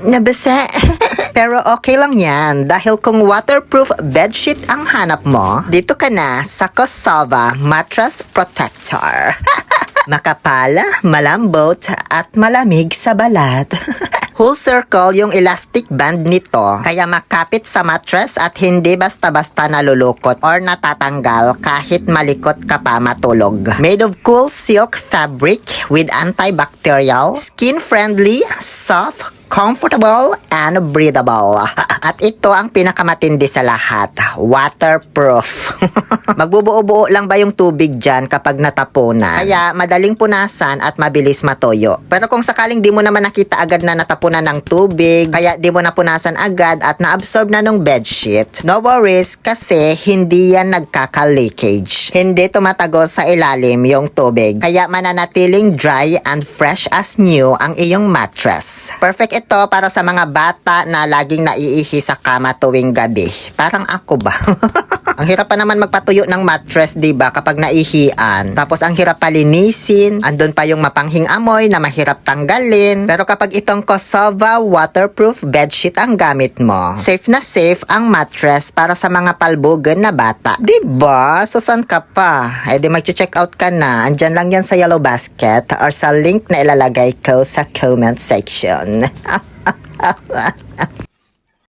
Nabasa. Pero okay lang yan dahil kung waterproof bedsheet ang hanap mo, dito ka na sa Kosova Mattress Protector. Makapal, malambot at malamig sa balat. Whole circle yung elastic band nito kaya makapit sa mattress at hindi basta-basta nalulukot or natatanggal kahit malikot ka pa matulog. Made of cool silk fabric with antibacterial, skin-friendly, soft, comfortable, and breathable. At ito ang pinakamatindi sa lahat, waterproof. Magbubuo-buo lang ba yung tubig dyan kapag natapunan? Kaya madaling punasan at mabilis matoyo. Pero kung sakaling di mo naman nakita agad na natapunan ng tubig, kaya di mo napunasan agad at na-absorb na ng bedsheet, no worries kasi hindi yan nagkaka-leakage. Hindi tumatagos sa ilalim yung tubig. Kaya mananatiling dry and fresh as new ang iyong mattress. Perfect ito para sa mga bata na laging naiihi sa kama tuwing gabi. Parang ako ba? Ang hirap pa naman magpatuyo ng mattress, diba, kapag naihian. Tapos ang hirap palinisin, andun pa yung mapanghing amoy na mahirap tanggalin. Pero kapag itong Kosova waterproof bedsheet ang gamit mo, safe na safe ang mattress para sa mga palbugan na bata. Diba? So saan ka pa? Eh di mag-check out ka na. Andyan lang yan sa yellow basket or sa link na ilalagay ko sa comment section.